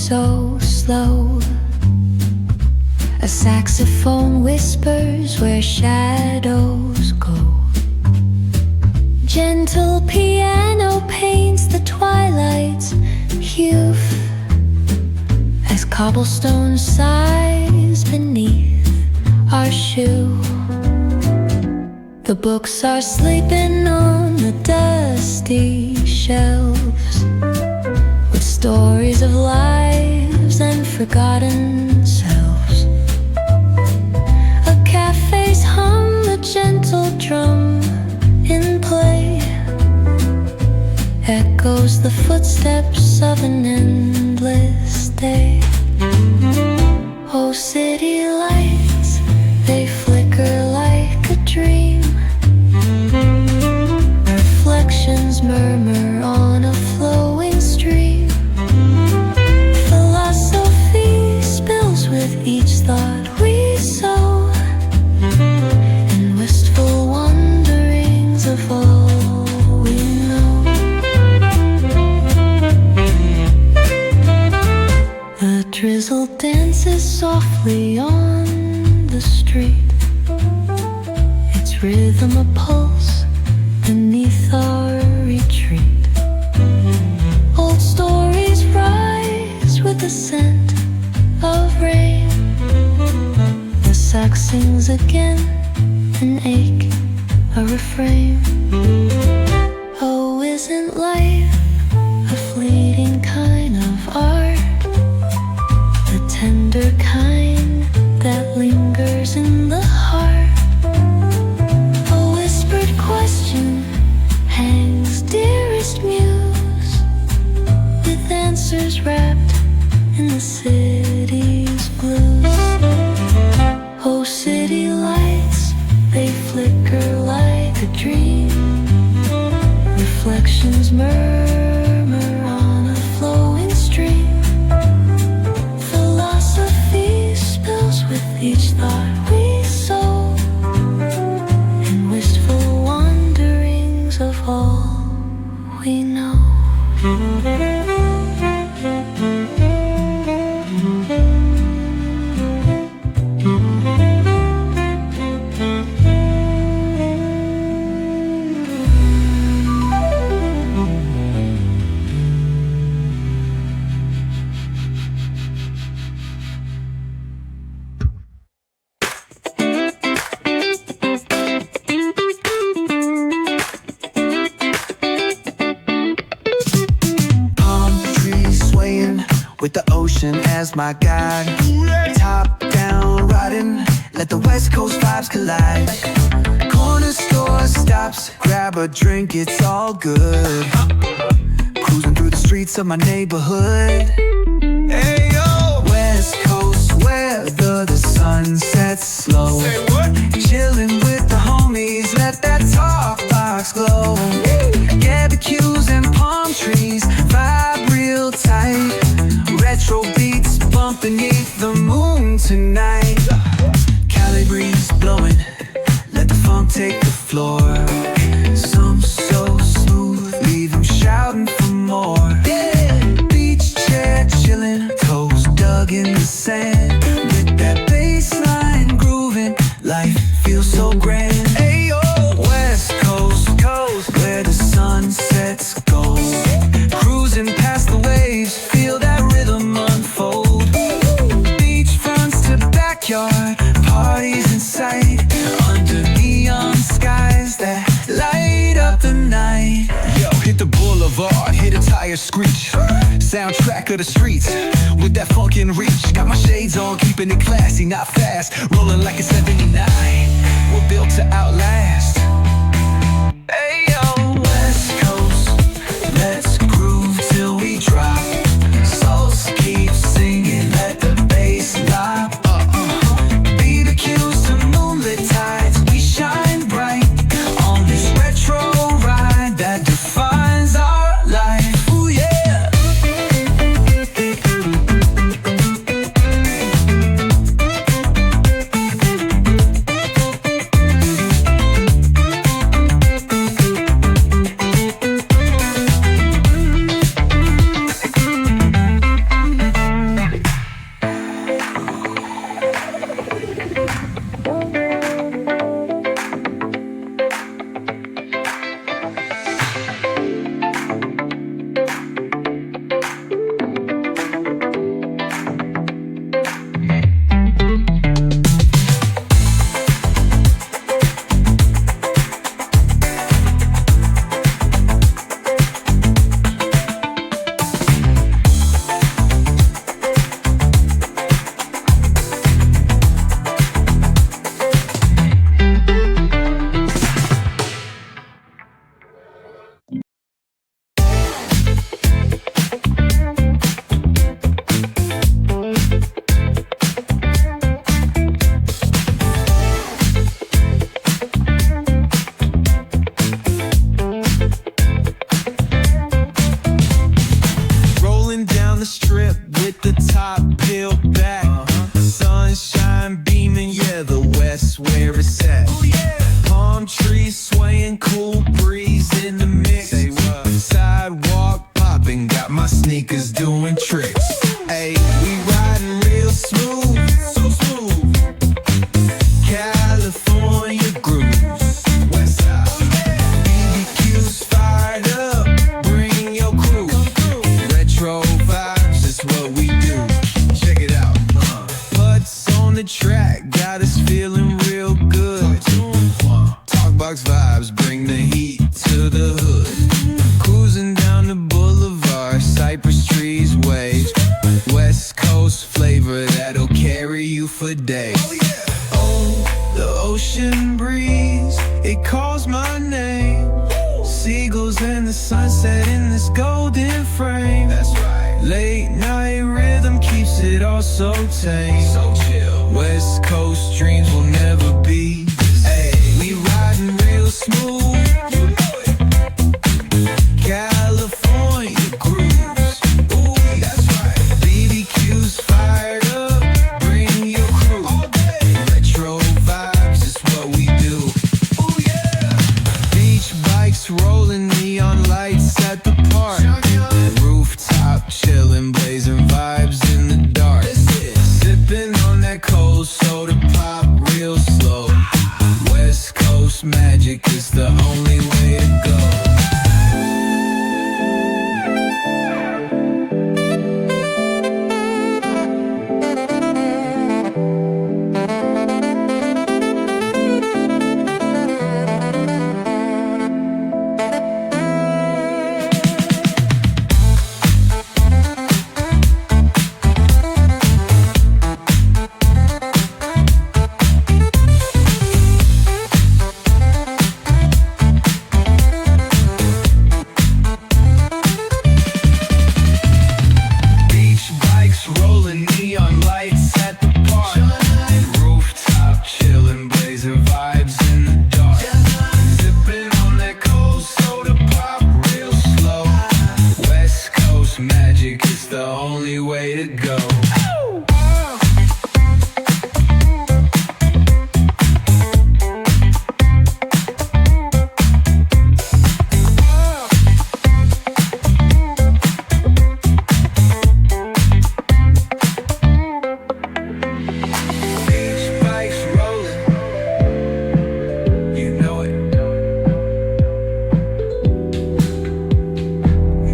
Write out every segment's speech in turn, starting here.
so slow. A saxophone whispers where shadows go. Gentle piano paints the twilight's hue as cobblestone sighs beneath our shoe. The books are sleeping on the dusty shelves with stories of lives and forgotten selves. A cafe's hum, a gentle drum in play, echoes the footsteps of an endless day. Oh, city lights, they flicker like a dream. Reflections murmur on a flowing stream. Philosophy spills with each thought we sow, and wistful wanderings of all we know. The drizzle dances softly on the street, its rhythm a pulse beneath our retreat. Old stories rise with the scent of rain. The sax sings again, an ache, a refrain. Oh, isn't life a fleeting kind of art? The tender kind that lingers in the heart. A whispered question hangs dearest muse, with answers wrapped in the city's blues. Oh, city lights, they flicker like a dream. Reflections murmur on a flowing stream. Philosophy spills with each thought we sow, and wistful wanderings of all we know. With the ocean as my guide, top down riding, let the west coast vibes collide. Corner store stops, grab a drink, it's all good. Cruising through the streets of my neighborhood. Hey yo! West coast weather, the sun sets slow. Say what? Chilling with the homies, let that talk box glow. Barbecues and palm trees, vibe real tight. Retro beats bump beneath the moon tonight. Cali breeze blowing, let the funk take the floor. Some so smooth, leave them shouting for more. Beach chair chilling, toes dug in the sand. With that bass line grooving, life feels so grand. Ayo, West Coast, where the sun sets gold. Cruising past the waves, feel that rhythm unfold. Beachfronts to backyard, parties in sight. Under neon skies that light up the night. Yo, hit the boulevard, hit a tire screech. Soundtrack of the streets, with that funkin' reach. Got my shades on, keeping it classy, not fast. Rolling like a 79, we're built to outlast. Hey yo, West Coast, let's groove till we drop. Souls keep singing, let the bass lop. BBQs to moonlit tides, we shine bright on this retro ride that defines our life. Ooh yeah. the strip with the top peeled back. Sunshine beaming, yeah, the west where it's at. Palm trees swaying, cool breeze in the mix. Sidewalk popping, got my sneakers doing tricks. Ayy, we riding real smooth, so smooth. California grooves, west side. BBQ's fired up, bring your crew. Retro vibes is what we do. Check it out. Putts on the track, got us feeling real good. Talkbox vibes, bring the heat to the hood. Cruising down the boulevard, cypress trees wave. West Coast flavor that'll carry you for days. Oh, the ocean breeze, it calls my name. Seagulls and the sunset in this golden frame. That's right. Late night rhythm keeps it all so tame. So chill. West Coast dreams will never be. Hey, we riding real smooth. California grooves. Ooh, that's right. BBQ's fired up. Bring your crew. All day. Retro vibes is what we do. Ooh, yeah. Beach bikes rolling, neon lights at the park. Rooftop chilling, blazing vibes in the dark. Sipping on that cold soda pop real slow. West Coast magic is the only way to go. The only way to go. Beach bikes rolling, you know it.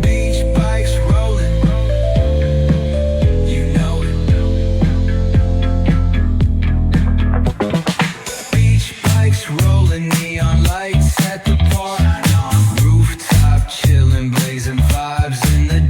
Beach bikes rolling. Rolling, neon lights at the park. Rooftop chilling, blazing vibes in the